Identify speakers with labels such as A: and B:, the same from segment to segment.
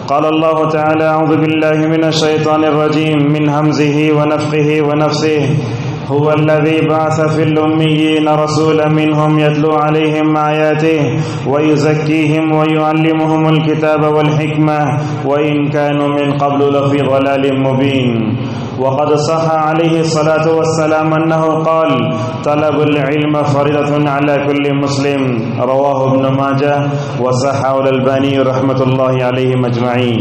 A: قال الله تعالى: أعوذ بالله من الشيطان الرجيم من همزه ونفخه ونفثه هو الذي بعث في الأميين رسولا منهم يتلو عليهم آياته ويزكيهم ويعلمهم الكتاب والحكمة وإن كانوا من قبل لفي ضلال مبين. وقد صح عليه الصلاة والسلام أنه قال: طلب العلم فريضة على كل مسلم. رواه ابن ماجہ وصححه الألباني رحمۃ اللہ علیہ مجمعین.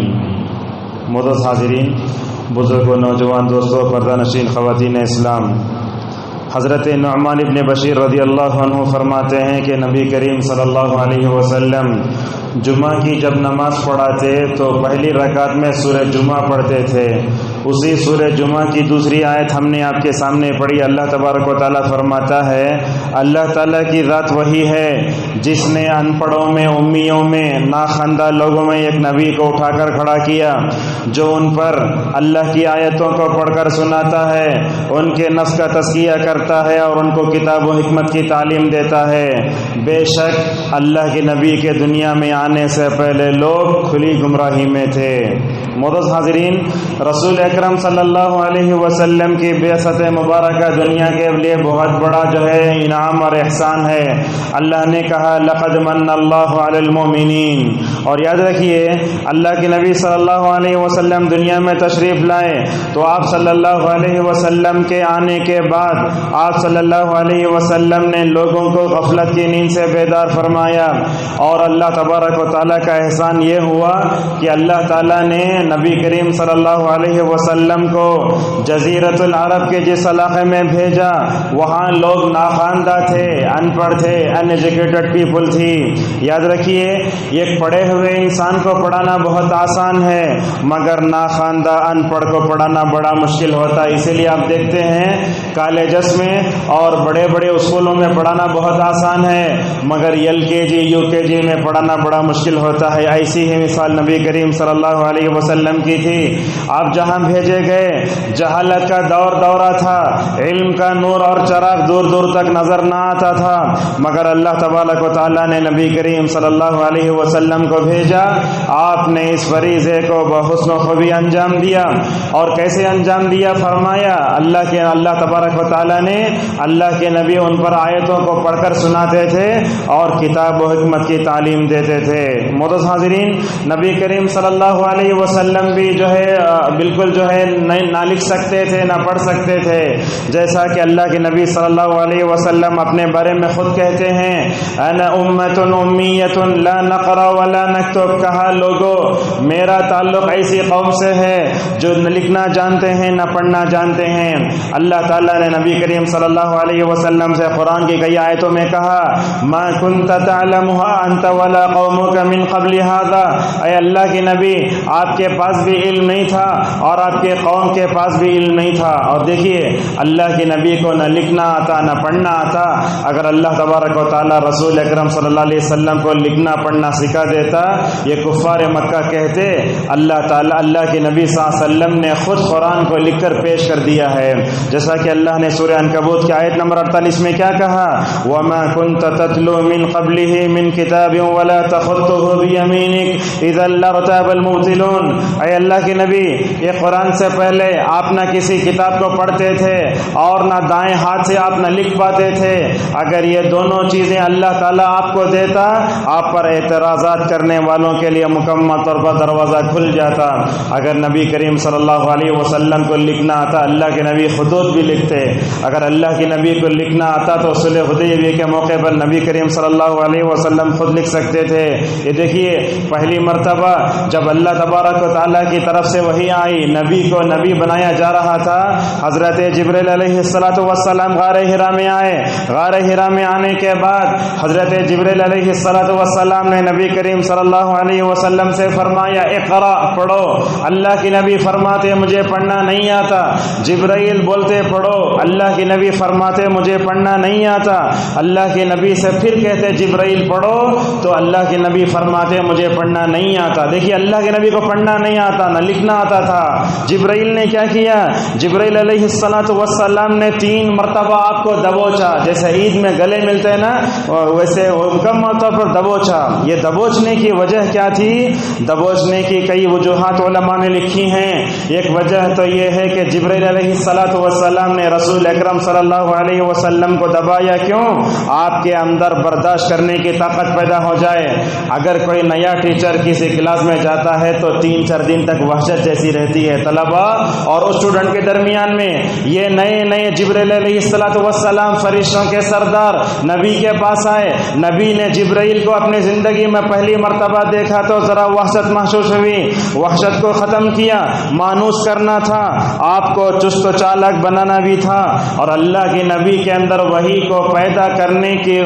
A: معزز حاضرین، بزرگوں، نوجوان دوستوں، پردہ نشین خواتین اسلام، حضرت نعمان ابن بشیر رضی اللہ عنہ فرماتے ہیں کہ نبی کریم صلی اللہ علیہ وسلم جمعہ کی جب نماز پڑھاتے تو پہلی رکعت میں سورہ جمعہ پڑھتے تھے. اسی سورہ جمعہ کی دوسری آیت ہم نے آپ کے سامنے پڑھی. اللہ تبارک و تعالیٰ فرماتا ہے: اللہ تعالیٰ کی ذات وہی ہے جس نے ان پڑھوں میں، امیوں میں، ناخواندہ لوگوں میں ایک نبی کو اٹھا کر کھڑا کیا جو ان پر اللہ کی آیتوں کو پڑھ کر سناتا ہے، ان کے نفس کا تزکیہ کرتا ہے اور ان کو کتاب و حکمت کی تعلیم دیتا ہے. بے شک اللہ کے نبی کے دنیا میں آنے سے پہلے لوگ کھلی گمراہی میں تھے. معزز حاضرین، رسول اکرم صلی اللہ علیہ وسلم کی بعثت مبارکہ دنیا کے لیے بہت بڑا انعام اور احسان ہے. اللہ نے کہا: لقد من اللہ علی المؤمنین. اور یاد رکھیے، اللہ کے نبی صلی اللہ علیہ وسلم دنیا میں تشریف لائے تو آپ صلی اللہ علیہ وسلم کے آنے کے بعد آپ صلی اللہ علیہ وسلم نے لوگوں کو غفلت کی نیند سے بیدار فرمایا. اور اللہ تبارک و تعالیٰ کا احسان یہ ہوا کہ اللہ تعالیٰ نے نبی کریم صلی اللہ علیہ وسلم کو جزیرۃ العرب کے جس علاقے میں بھیجا وہاں لوگ ناخواندہ تھے، ان پڑھ تھے، ان ایجوکیٹڈ پیپل تھی. یاد رکھیے، ایک پڑھے ہوئے انسان کو پڑھانا بہت آسان ہے مگر ناخواندہ ان پڑھ کو پڑھانا بڑا مشکل ہوتا ہے. اسی لیے آپ دیکھتے ہیں کالجز میں اور بڑے بڑے اسکولوں میں پڑھانا بہت آسان ہے مگر LKG UKG میں پڑھانا بڑا مشکل ہوتا ہے. ایسی ہی مثال نبی کریم صلی اللہ علیہ وسلم کی تھی. آپ جہاں بھیجے گئے جہالت کا دورہ تھا، علم کا نور اور چراغ دور دور تک نظر نہ آتا تھا مگر اللہ تبارک و تعالیٰ نے نبی کریم صلی اللہ علیہ وسلم کو بھیجا. آپ نے اس فریضے کو بحسن و خوبی انجام دیا. اور کیسے انجام دیا؟ فرمایا اللہ تبارک و تعالیٰ نے اللہ کے نبی ان پر آیتوں کو پڑھ کر سناتے تھے اور کتاب و حکمت کی تعلیم دیتے تھے. معزز حاضرین، نبی کریم صلی اللہ علیہ وسلم بھی بالکل نہ لکھ سکتے تھے، نہ پڑھ سکتے تھے. جیسا کہ اللہ کے نبی صلی اللہ علیہ وسلم اپنے بارے میں خود کہتے ہیں: انا امۃ امیۃ لا نقرأ ولا نکتب. کہا لوگو، میرا تعلق ایسی قوم سے ہے جو نہ لکھنا جانتے ہیں نہ پڑھنا جانتے ہیں. اللہ تعالیٰ نے نبی کریم صلی اللہ علیہ وسلم سے قرآن کی کئی آیتوں میں کہا: ما كنت تعلمها انت ولا قومك من قبل هذا. اے اللہ کے نبی، آپ کے پاس بھی علم نہیں تھا اور آپ کے قوم کے پاس بھی علم نہیں تھا. اور دیکھیے، اللہ کے نبی کو نہ لکھنا آتا نہ پڑھنا آتا. اگر اللہ تبارک و تعالیٰ رسول اکرم صلی اللہ علیہ وسلم کو لکھنا پڑھنا سکھا دیتا، یہ کفار مکہ کہتے اللہ تعالیٰ اللہ کے نبی صلی اللہ علیہ وسلم نے خود قرآن کو لکھ کر پیش کر دیا ہے. جیسا کہ اللہ نے سورہ عنکبوت کی آیت نمبر 48 میں کیا کہا: وَمَا كُنْتَ تَتْلُو مِنْ قَبْلِهِ مِنْ كِتَابٍ وَلَا تَخُطُّهُ بِيَمِينِكَ إِذًا لَّارْتَابَ الْمُبْطِلُونَ. اے اللہ کے نبی، یہ قرآن سے پہلے آپ نہ کسی کتاب کو پڑھتے تھے اور نہ دائیں ہاتھ سے آپ نہ لکھ پاتے تھے. اگر یہ دونوں چیزیں اللہ تعالیٰ آپ کو دیتا، آپ پر اعتراضات کرنے والوں کے لیے مکمل طور پر دروازہ کھل جاتا. اگر نبی کریم صلی اللہ علیہ وسلم کو لکھنا آتا، اللہ کے نبی خطوط بھی لکھتے. اگر اللہ کے نبی کو لکھنا آتا تو صلح حدیبیہ کے موقع پر نبی کریم صلی اللہ علیہ وسلم خود لکھ سکتے تھے. یہ دیکھیے، پہلی مرتبہ جب اللہ تبارک و تعالیٰ کی طرف سے وحی آئی، نبی کو نبی بنایا جا رہا تھا، حضرت جبریل علیہ السلام غار حرا میں آئے. غار حرا میں آنے کے بعد حضرت جبریل علیہ السلام نے نبی کریم صلی اللہ علیہ وسلم سے فرمایا: اقرا، پڑھو. اللہ کے نبی فرماتے مجھے پڑھنا نہیں آتا. جبرائیل بولتے پڑھو. اللہ کے نبی فرماتے مجھے پڑھنا نہیں آتا. اللہ کے نبی سے پھر کہتے جبرائیل پڑھو، تو اللہ کے نبی فرماتے مجھے پڑھنا نہیں آتا. دیکھیے، اللہ کے نبی کو پڑھنا نہیں آتا، نہ لکھنا آتا تھا جبرائیل نے کیا کیا؟ جبرائیل علیہ السلام نے 3 مرتبہ آپ کو دبوچا، جیسے عید میں گلے ملتے ہیں نا ویسے مکمل طور پر دبوچا۔ یہ دبوچنے کی وجہ کیا تھی؟ دبوچنے کی کئی وجوہات علماء نے لکھی ہیں۔ ایک وجہ تو یہ ہے کہ جبرائیل علیہ السلام نے رسول اکرم صلی اللہ علیہ وسلم کو دبایا، کیوں؟ آپ کے اندر برداشت کرنے کی طاقت پیدا ہو جائے۔ اگر کوئی نیا ٹیچر کسی کلاس میں جاتا ہے تو 3-4 دن تک وحشت جیسی رہتی ہے طلباء اور اسٹوڈنٹ کے درمیان میں۔ یہ نئے جبرائیل علیہ السلام فرشتوں کے سردار نبی کے پاس آئے، نبی نے جبرائیل کو اپنی زندگی میں پہلی مرتبہ دیکھا تو ذرا وحشت محسوس ہوئی، وحشت کو ختم کیا۔ مانوس کرنا تھا، آپ کو چست و چالاک بنانا بھی تھا، اور اللہ کے نبی کے اندر وحی کو پیدا کرنے کی،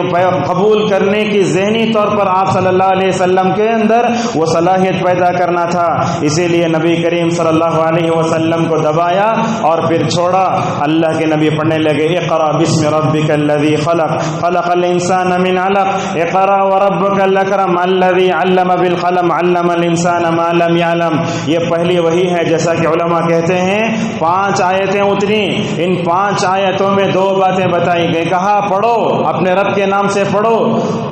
A: قبول کرنے کی ذہنی طور پر آپ صلی اللہ علیہ وسلم کے اندر وہ صلاحیت پیدا کرنا تھا۔ اسی لیے نبی کریم صلی اللہ علیہ وسلم کو دبایا اور پھر چھوڑا۔ اللہ کے نبی پڑھنے لگے، اقرأ بسم ربک الذی خلق خلق الانسان من علق اقرأ وربک الاکرم الذی علم بالقلم علم الانسان ما لم يعلم۔ یہ پہلی وحی ہے، جیسا کہ علماء کہتے ہیں 5 آیتیں اتری، ان 5 آیتوں میں 2 باتیں بتائی گئی۔ کہا پڑھو، اپنے رب کے نام سے پڑھو۔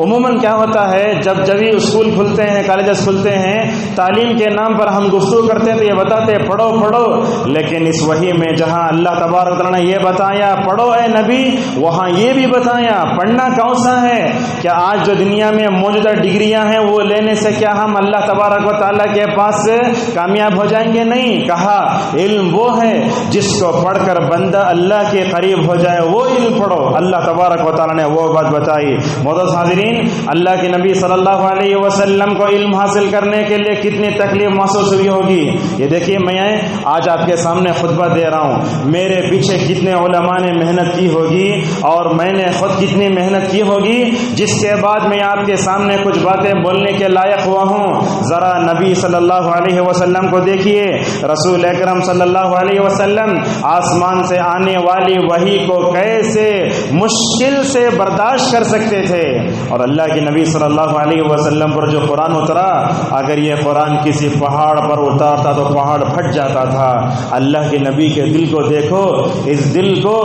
A: عموماً کیا ہوتا ہے جب اسکول کھلتے ہیں، کالجز کھلتے ہیں، تعلیم کے نام پر ہم گفتگو کرتے ہیں تو یہ بتاتے ہیں پڑھو پڑھو، لیکن اس وحی میں جہاں اللہ تبارک و تعالیٰ نے یہ بتایا پڑھو اے نبی، وہاں یہ بھی بتایا پڑھنا کون سا ہے؟ کیا آج جو دنیا میں موجودہ ڈگریاں ہیں وہ لینے سے کیا ہم اللہ تبارک و تعالیٰ کے پاس سے کامیاب ہو جائیں گے؟ نہیں، کہا علم وہ ہے جس کو پڑھ کر بندہ اللہ کے قریب ہو جائے، وہ علم پڑھو۔ اللہ تبارک و تعالیٰ نے وہ بات بتائی۔ معزز حاضرین، اللہ کے نبی صلی اللہ علیہ وسلم کو علم حاصل کرنے کے لیے کتنی تکلیف محسوس ہوئی ہوگی۔ یہ دیکھیے، میں آج آپ کے سامنے خطبہ دے رہا ہوں، میرے پیچھے کتنے علماء نے محنت کی ہوگی اور میں نے خود کتنی محنت کی ہوگی، جس کے بعد میں آپ کے سامنے کچھ باتیں بولنے کے لائق ہوا ہوں۔ ذرا نبی صلی اللہ علیہ وسلم کو دیکھیے، رسول اکرم صلی اللہ علیہ وسلم آسمان سے آنے والی وحی کو کیسے مشکل سے برداشت کر سکتے تھے، اور اللہ کے نبی صلی اللہ علیہ وسلم پر جو قرآن اترا، اگر یہ قرآن کسی پہاڑ پر اتارتا تو پہاڑ پھٹ جاتا تھا۔ اللہ کے نبی کے دل کو دیکھو، اس دل کو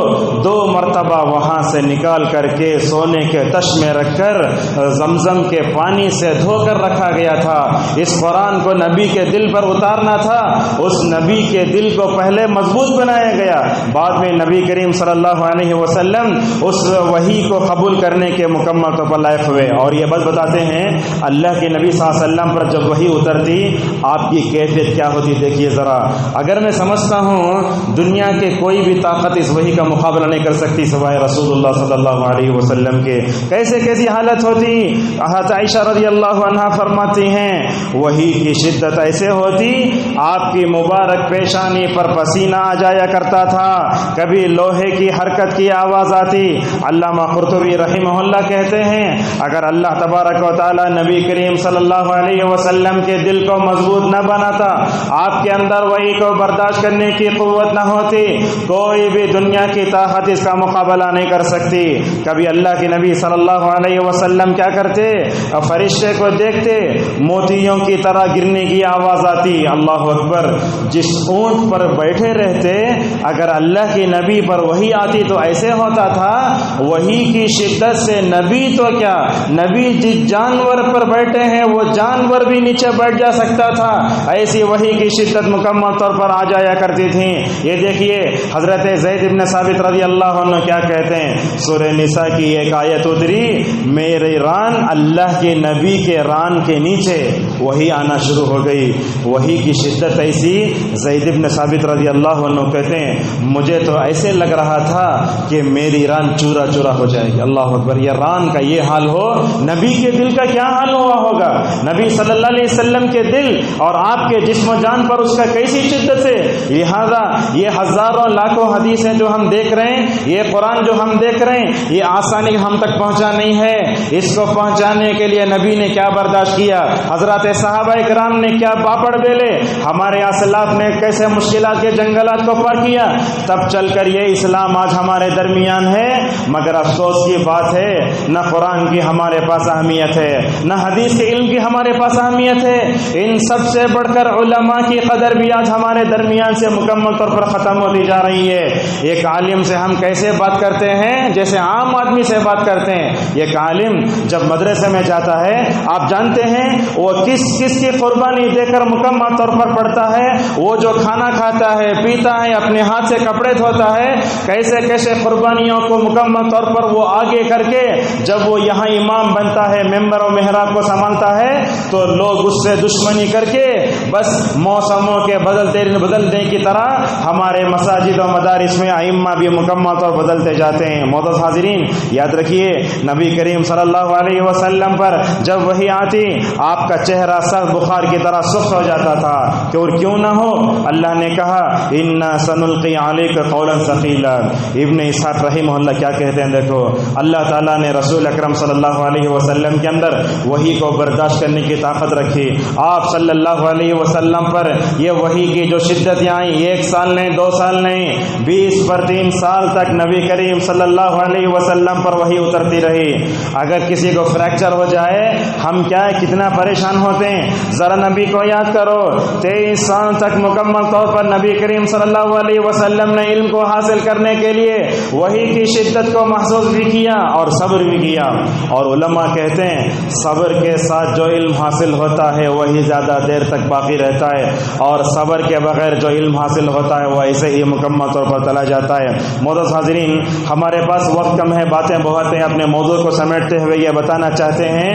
A: 2 مرتبہ وہاں سے نکال کر کے سونے کے تش میں رکھ کر زمزم کے پانی سے دھو کر رکھا گیا تھا۔ اس قرآن کو نبی کے دل پر اتارنا تھا، اس نبی کے دل کو پہلے مضبوط بنایا گیا، بعد میں نبی کریم صلی اللہ علیہ وسلم اس وحی کو قبول کرنے کے مکمل طور پر لائق ہوئے۔ اور یہ بات بتاتے ہیں اللہ کے نبی صلی اللہ علیہ وسلم پر جب وحی اترتی آپ کی کیفیت کیا ہوتی، دیکھیے ذرا۔ اگر میں سمجھتا ہوں دنیا کے کوئی بھی طاقت اس وحی کا مقابلہ نہیں کر سکتی سوائے رسول اللہ صلی اللہ علیہ وسلم کے، کیسی حالت ہوتی۔ عائشہ رضی اللہ عنہا فرماتی ہیں وحی کی شدت ایسے ہوتی آپ کی مبارک پیشانی پر پسینہ آ جایا کرتا تھا، کبھی لوہے کی حرکت کی آواز آتی۔ علامہ قرطبی رحمہ اللہ کہتے ہیں اگر اللہ تبارک و تعالی نبی کریم صلی اللہ علیہ وسلم کے دل کو مضبوط نہ بناتا، آپ کے اندر وحی کو برداشت کرنے کی قوت نہ ہوتی، کوئی بھی دنیا کی طاقت اس کا مقابلہ نہیں کر سکتی۔ کبھی اللہ کے نبی صلی اللہ علیہ وسلم کیا کرتے، فرشتے کو دیکھتے موتیوں کی طرح گرنے کی آواز آتی، اللہ اکبر۔ جس اونٹ پر بیٹھے رہتے اگر اللہ کے نبی پر وحی آتی تو ایسے ہوتا تھا وحی کی شدت سے نبی تو کیا، نبی جس جانور پر بیٹھے ہیں وہ جانور بھی نیچے بیٹھ جا سکتا تھا، ایسی وحی کی شدت مکمل طور پر آ جایا کرتی تھی۔ یہ دیکھیے حضرت زید بن ثابت رضی اللہ عنہ کیا کہتے ہیں، سورہ نساء کی ایک آیت اتری، میری ران اللہ کے نبی کے ران کے نیچے وحی آنا شروع ہو گئی۔ وحی کی شدت ایسی، زید بن ثابت رضی اللہ عنہ کہتے ہیں مجھے تو ایسے لگ رہا تھا کہ میری ران چورا چورا ہو جائے گی۔ اللہ اکبر، یہ ران کا یہ حال ہو، نبی کے دل کا کیا حال ہوا ہوگا؟ نبی صلی اللہ علیہ وسلم کے دل اور آپ کے جسم و جان پر اس کا کیسی شدت ہے۔ لہذا یہ ہزاروں لاکھوں حدیثیں جو ہم دیکھ رہے ہیں، یہ قرآن جو ہم دیکھ رہے ہیں، یہ آسانی ہم تک پہنچا نہیں ہے، اس کو پہنچانے کے لیے نبی نے کیا برداشت کیا۔ حضرت ہمارے صحابہ کرام نے کیا پاپڑ بیلے، ہمارے اسلاف نے کیسے مشکلات کے جنگلات کو پار کیا، تب چل کر یہ اسلام آج ہمارے درمیان ہے۔ مگر افسوس کی بات ہے نہ قرآن کی ہمارے پاس اہمیت ہے، نہ حدیث کے علم کی ہمارے پاس اہمیت ہے۔ ان سب سے بڑھ کر علماء کی قدر بھی آج ہمارے درمیان سے مکمل طور پر ختم ہوتی جا رہی ہے۔ ایک عالم سے ہم کیسے بات کرتے ہیں؟ جیسے عام آدمی سے بات کرتے ہیں۔ ایک عالم جب مدرسے میں جاتا ہے، آپ جانتے ہیں وہ کس کس کی قربانی دے کر مکمل طور پر پڑھتا ہے؟ وہ جو کھانا کھاتا ہے، پیتا ہے، اپنے ہاتھ سے کپڑے دھوتا ہے، کیسے کیسے قربانیوں کو مکمل طور پر وہ آگے کر کے جب وہ یہاں امام بنتا ہے، ممبر و محراب کو سنبھالتا ہے، تو لوگ اس سے دشمنی کر کے بس موسموں کے بدلنے کی طرح ہمارے مساجد و مدارس میں ائمہ بھی مکمل طور بدلتے جاتے ہیں۔ معزز حاضرین، یاد رکھیے نبی کریم صلی اللہ علیہ وسلم پر جب وحی آتی، آپ کا چہرہ سخت بخار کی طرح سرخ ہو جاتا تھا کہ اور کیوں نہ ہو، اللہ نے کہا انا سنلقی علیک قولا ثقیلا۔ ابن اسحاق رحمہ اللہ کیا کہتے ہیں، دیکھو اللہ تعالیٰ نے رسول اکرم صلی اللہ علیہ وسلم کے اندر وحی کو برداشت کرنے کی طاقت رکھی۔ آپ صلی اللہ علیہ وسلم پر یہ وحی کی جو شدتیں آئیں، 1 سال نہیں، 2 سال نہیں، 20 پر 3 سال تک نبی کریم صلی اللہ علیہ وسلم پر وحی اترتی رہی۔ اگر کسی کو فریکچر ہو جائے، ہم کیا ہے کتنا پریشان ہوتے ہیں، ذرا نبی کو یاد کرو، 23 سال تک مکمل طور پر نبی کریم صلی اللہ علیہ وسلم نے علم کو حاصل کرنے کے لیے وحی کی شدت کو محسوس بھی کیا اور صبر بھی کیا۔ اور علماء کہتے ہیں صبر کے ساتھ جو علم حاصل ہوتا ہے وہی زیادہ دیر تک باقی رہتا ہے، اور صبر کے بغیر جو علم حاصل ہوتا ہے وہ ایسے ہی مکمل طور پر چلا جاتا ہے۔ معزز حاضرین، ہمارے پاس وقت کم ہے، باتیں بہت ہیں، اپنے موضوع کو سمیٹتے ہوئے یہ بتانا چاہتے ہیں،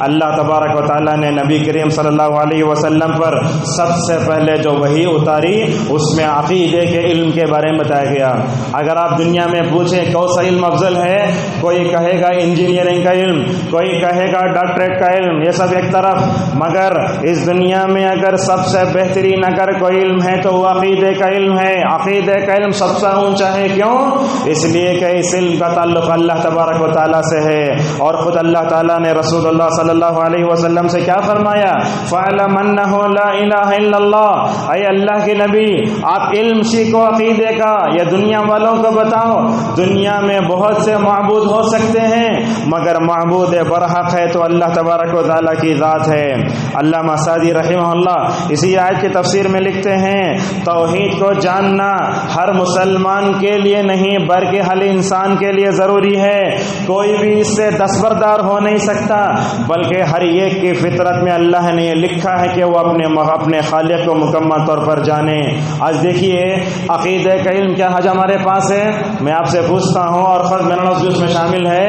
A: اللہ تبارک و تعالیٰ نے نبی کریم صلی اللہ علیہ وسلم پر سب سے پہلے جو وحی اتاری اس میں عقیدے کے علم کے بارے میں بتایا گیا۔ اگر آپ دنیا میں پوچھیں کون سا علم افضل ہے، کوئی کہے گا انجینئرنگ کا علم، کوئی کہے گا ڈاکٹریٹ کا علم، یہ سب ایک طرف، مگر اس دنیا میں اگر سب سے بہترین اگر کوئی علم ہے تو وہ عقیدے کا علم ہے۔ عقیدے کا علم سب سے اونچا ہے، کیوں؟ اس لیے کہ اس علم کا تعلق اللہ تبارک و تعالیٰ سے ہے، اور خود اللہ تعالیٰ نے رسول اللہ صلی اللہ علیہ وسلم سے کیا فرمایا؟ فَاعْلَمْ أَنَّهُ لَا إِلَٰهَ إِلَّا اللَّهُ، اے اللہ کے نبی آپ علم سیکھو عقیدے کا، یہ دنیا والوں کو بتاؤ دنیا میں بہت سے معبود ہو سکتے ہیں مگر معبود برحق ہے تو اللہ تبارک و تعالیٰ کی ذات ہے۔ علامہ سعدی رحمہ اللہ اسی آیت کی تفسیر میں لکھتے ہیں توحید کو جاننا ہر مسلمان کے لیے نہیں بلکہ ہر انسان کے لیے ضروری ہے، کوئی بھی اس سے دستبردار ہو نہیں سکتا، بلکہ ہر ایک کی فطرت میں اللہ نے یہ لکھا ہے کہ وہ اپنے خالق کو مکمل طور پر جانے۔ آج دیکھیے عقیدے کا علم کیا آج ہمارے پاس ہے؟ میں آپ سے پوچھتا ہوں اور خود میرا نوز اس میں شامل ہے،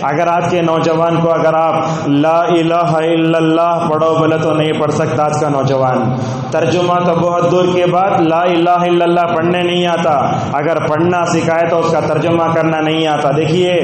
A: اگر آج کے نوجوان کو اگر آپ لا الہ الا اللہ پڑھو بولے تو نہیں پڑھ سکتا آج کا نوجوان، ترجمہ تو بہت دور کی بات، لا الہ الا اللہ پڑھنے نہیں آتا، اگر پڑھنا سکھائے تو اس کا ترجمہ کرنا نہیں آتا۔ دیکھیے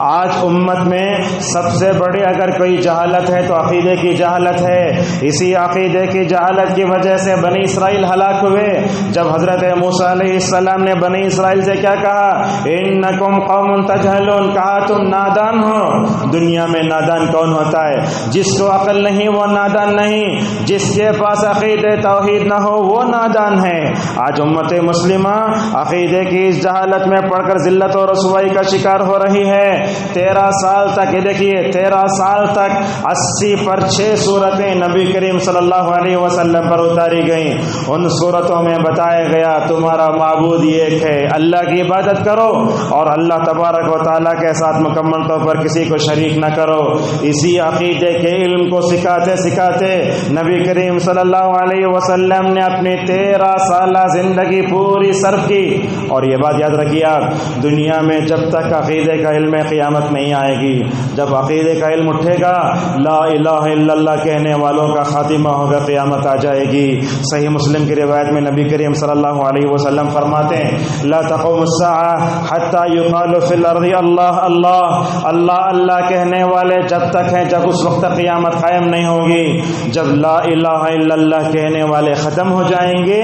A: آج امت میں سب سے بڑی اگر کوئی جہالت ہے تو عقیدے کی جہالت ہے، اسی عقیدے کی جہالت کی وجہ سے بنی اسرائیل ہلاک ہوئے۔ جب حضرت موسیٰ علیہ السلام نے بنی اسرائیل سے کیا کہا؟ انکم قوم تجہلون، کہا تم نادان ہو۔ دنیا میں نادان کون ہوتا ہے؟ جس کو عقل نہیں وہ نادان نہیں، جس کے پاس عقیدے توحید نہ ہو وہ نادان ہے۔ آج امت مسلمہ عقیدے کی اس جہالت میں پڑھ کر ذلت و رسوائی کا شکار ہو رہی ہے۔ 13 سال تک، یہ دیکھیے 13 سال تک 80 پر 6 سورتیں نبی کریم صلی اللہ علیہ وسلم پر اتاری گئیں۔ ان سورتوں میں بتایا گیا تمہارا معبود ایک ہے، اللہ کی عبادت کرو اور اللہ تبارک و تعالیٰ کے ساتھ مکمل طور پر کسی کو شریک نہ کرو۔ اسی عقیدے کے علم کو سکھاتے سکھاتے نبی کریم صلی اللہ علیہ وسلم نے اپنی 13 سالہ زندگی پوری صرف کی۔ اور یہ بات یاد رکھیے آپ، دنیا میں جب تک عقیدے کا علم قیامت نہیں آئے گی، جب عقیدے کا علم اٹھے گا لا الہ الا اللہ کہنے والوں کا خاتمہ ہوگا، قیامت آ جائے گی۔ صحیح مسلم کی روایت میں نبی کریم صلی اللہ علیہ وسلم فرماتے ہیں لا تقوم الساعة حتى يقال في الارض اللہ اللہ اللہ اللہ کہنے والے جب تک ہیں جب اس وقت قیامت قائم نہیں ہوگی۔ جب لا الہ الا اللہ کہنے والے ختم ہو جائیں گے،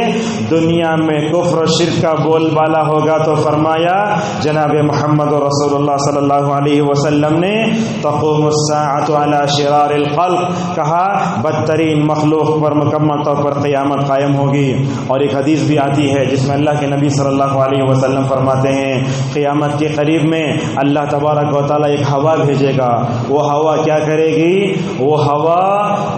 A: دنیا میں کفر و شرک کا بول بالا ہوگا، تو فرمایا جناب محمد رسول اللہ صلی اللہ علیہ وسلم نے تقوم الساعۃ علی شرار الخلق، کہا بدترین مخلوق پر مکمل طور پر قیامت قائم ہوگی۔ اور ایک حدیث بھی آتی ہے جس میں اللہ کے نبی صلی اللہ علیہ وسلم فرماتے ہیں قیامت کے قریب میں اللہ تبارک و تعالیٰ ایک ہوا بھیجے گا، وہ ہوا کیا کرے گی؟ وہ ہوا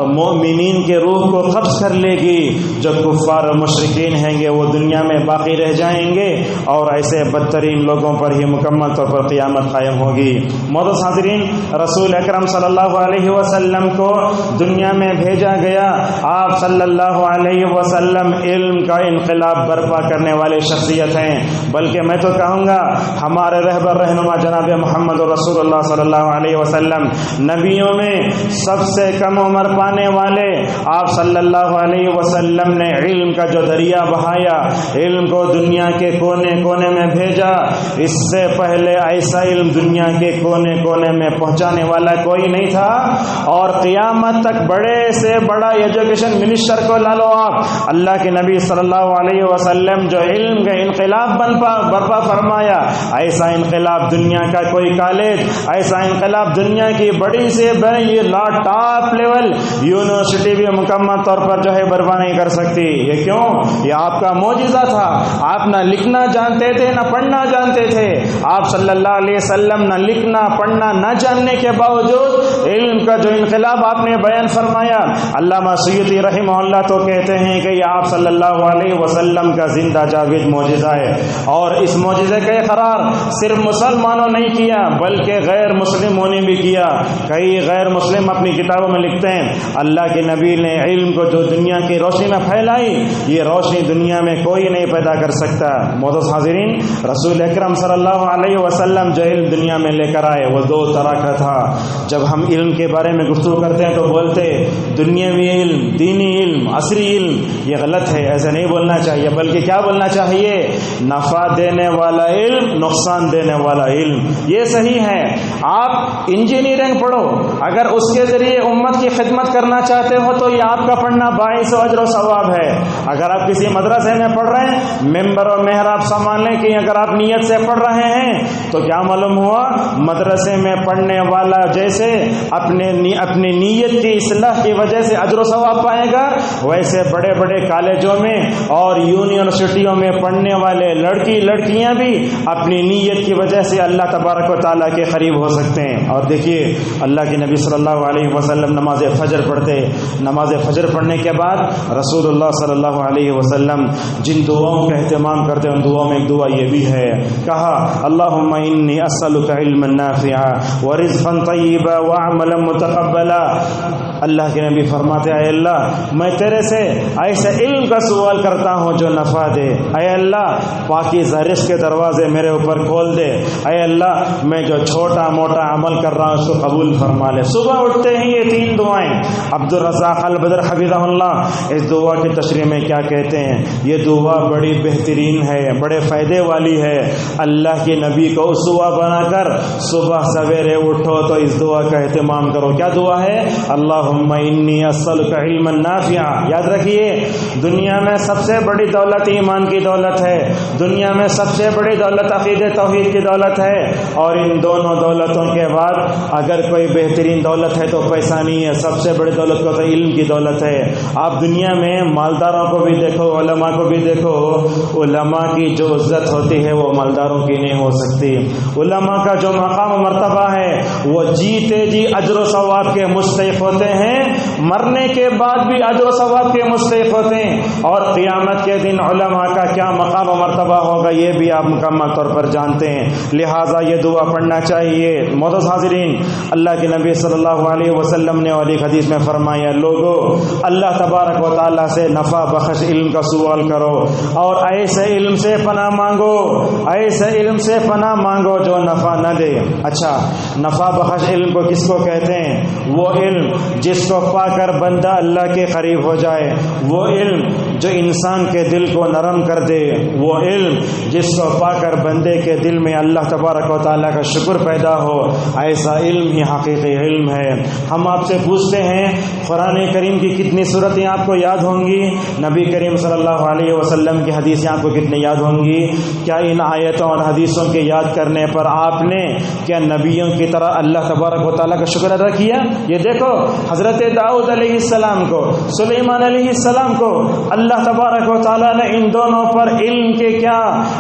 A: مومنین کے روح کو قبض کر لے گی، جو کفار و مشرکین ہیں گے وہ دنیا میں باقی رہ جائیں گے، اور ایسے بدترین لوگوں پر ہی مکمل طور پر قیامت قائم ہوگی۔ معزز حاضرین، رسول اکرم صلی اللہ علیہ وسلم کو دنیا میں بھیجا گیا، آپ صلی اللہ علیہ وسلم علم کا انقلاب برپا کرنے والے شخصیت ہیں، بلکہ میں تو کہوں گا ہمارے رہبر رہنما جناب محمد رسول اللہ صلی اللہ علیہ وسلم نبیوں میں سب سے کم عمر پانے والے، آپ صلی اللہ علیہ وسلم نے علم کا جو دریا بہایا، علم کو دنیا کے کونے کونے میں بھیجا، اس سے پہلے ایسا علم دنیا کے کونے کونے میں پہنچانے والا کوئی نہیں تھا، اور قیامت تک بڑے سے بڑا ایجوکیشن منسٹر کو لا لو آپ، اللہ کے نبی صلی اللہ علیہ وسلم جو علم کا انقلاب برپا فرمایا، ایسا انقلاب دنیا کا کوئی کالج، ایسا انقلاب دنیا کی بڑی سے بڑی ٹاپ لیول یونیورسٹی بھی مکمل طور پر جو ہے برپا نہیں کر سکتی۔ یہ کیوں؟ یہ آپ کا معجزہ تھا، آپ نہ لکھنا جانتے تھے نہ پڑھنا جانتے تھے، آپ صلی اللہ علیہ وسلم نہ لکھنا پڑھنا نہ جاننے کے باوجود علم کا جو انقلاب آپ نے بیان فرمایا، علامہ سیوطی رحمہ اللہ تو کہتے ہیں کہ یہ آپ صلی اللہ علیہ وسلم کا زندہ جاوید معجزہ ہے، اور اس معجزے کا اقرار صرف مسلمانوں نے کیا بلکہ غیر مسلموں نے بھی کیا۔ کئی غیر مسلم اپنی کتابوں میں لکھتے ہیں اللہ کے نبی نے علم کو جو دنیا کی روشنی میں پھیلائی، یہ روشنی دنیا میں کوئی نہیں پیدا کر سکتا۔ معزز حاضرین، رسول اکرم صلی اللہ علیہ وسلم جو علم دنیا میں لے کر آئے وہ دو طرح کا تھا۔ جب ہم علم کے بارے میں گفتگو کرتے ہیں تو بولتے دنیاوی علم، دینی علم، عصری علم، یہ غلط ہے، ایسے نہیں بولنا چاہیے، بلکہ کیا بولنا چاہیے؟ نفع دینے والا علم، نقصان دینے والا علم، یہ صحیح ہے۔ آپ انجینئرنگ پڑھو، اگر اس کے ذریعے امت کی خدمت کرنا چاہتے ہو تو یہ آپ کا پڑھنا باعث اجر و ثواب ہے۔ اگر آپ کسی مدرسے میں پڑھ رہے ہیں، ممبر و محراب سنبھالنے کی اگر آپ نیت سے پڑھ رہے ہیں تو کیا معلوم ہوا؟ مدرسے میں پڑھنے والا جیسے اپنی نیت کی اصلاح کی وجہ سے اجر و ثواب پائے گا، ویسے بڑے بڑے کالجوں میں اور یونیورسٹیوں میں پڑھنے والے لڑکیاں بھی اپنی نیت کی وجہ سے اللہ تبارک و تعالیٰ کے قریب ہو سکتے ہیں۔ اور دیکھیے اللہ کے نبی صلی اللہ علیہ وسلم نماز فجر پڑھتے، نماز فجر پڑھنے کے بعد رسول اللہ صلی اللہ علیہ وسلم جن دعاؤں کا اہتمام کرتے ہیں ان دعاؤں میں ایک دعا یہ بھی ہے، کہا اللہم انی اسألک علما نافعا ورزقا طیبا وعملا متقبلا۔ اللہ کے نبی فرماتے اے اللہ میں تیرے سے ایسے علم کا سوال کرتا ہوں جو نفع دے، اے اللہ پاکیزہ رزق کے دروازے میرے اوپر کھول دے، اے اللہ میں جو چھوٹا موٹا عمل کر رہا ہوں اس کو قبول فرما لے۔ صبح اٹھتے ہی یہ تین دعائیں، عبد الرزاق البدر حفظہ اللہ اس دعا کی تشریح میں کیا کہتے ہیں؟ یہ دعا بڑی بہترین ہے، بڑے فائدے والی ہے، اللہ کے نبی کو اسوہ بنا کر صبح سویرے اٹھو تو اس دعا کا اہتمام کرو۔ کیا دعا ہے؟ اللہم انی اسألک علما نافعا۔ یاد رکھیے دنیا میں سب سے بڑی دولت ایمان کی دولت ہے، دنیا میں سب سے بڑی دولت عقیدہ توحید کی دولت ہے، اور ان دونوں دولتوں کے بعد اگر کوئی بہترین دولت ہے تو پیسہ نہیں ہے، سب سے بڑی دولت کو تو علم کی دولت ہے۔ آپ دنیا میں مالداروں کو بھی دیکھو، علماء کو بھی دیکھو، علماء کی جو عزت ہوتی ہے وہ مالداروں کی نہیں ہو سکتی۔ علماء کا جو مقام و مرتبہ ہے وہ جیتے جی اجر و ثواب کے مستحق ہوتے ہیں، مرنے کے بعد بھی اجر و ثواب کے مستحق ہوتے ہیں، اور قیامت کے دن علماء کا کیا مقام و مرتبہ ہوگا یہ بھی آپ مکمل طور پر جانتے ہیں، لہٰذا یہ دعا پڑھنا چاہیے۔ معزز حاضرین، اللہ کے نبی صلی اللہ علیہ وسلم نے اور ایک حدیث میں فرمایا لوگو اللہ تبارک و تعالیٰ سے نفع بخش علم کا سوال کرو، اور ایسے علم سے پناہ مانگو، ایسے علم سے پناہ مانگو جو نفع نہ دے۔ اچھا، نفع بخش علم کو کس کو کہتے ہیں؟ وہ علم جس کو پا کر بندہ اللہ کے قریب ہو جائے، وہ علم جو انسان کے دل کو نرم کر دے، وہ علم جس کو پا کر بندے کے دل میں اللہ تبارک و تعالیٰ کا شکر پیدا ہو، ایسا علم ہی حقیقی علم ہے۔ ہم آپ سے پوچھتے ہیں قرآن کریم کی کتنی صورتیں آپ کو یاد ہوں گی؟ نبی کریم صلی اللہ علیہ وسلم کی حدیثیں آپ کو کتنی یاد ہوں گی؟ کیا ان آیتوں اور حدیثوں کے یاد کرنے پر آپ نے کیا نبیوں کی طرح اللہ تبارک و تعالیٰ کا شکر ادا کیا؟ یہ دیکھو حضرت داؤد علیہ السلام کو، سلیمان علیہ السلام کو اللہ تبارک و تعالیٰ نے ان دونوں پر علم کے کیا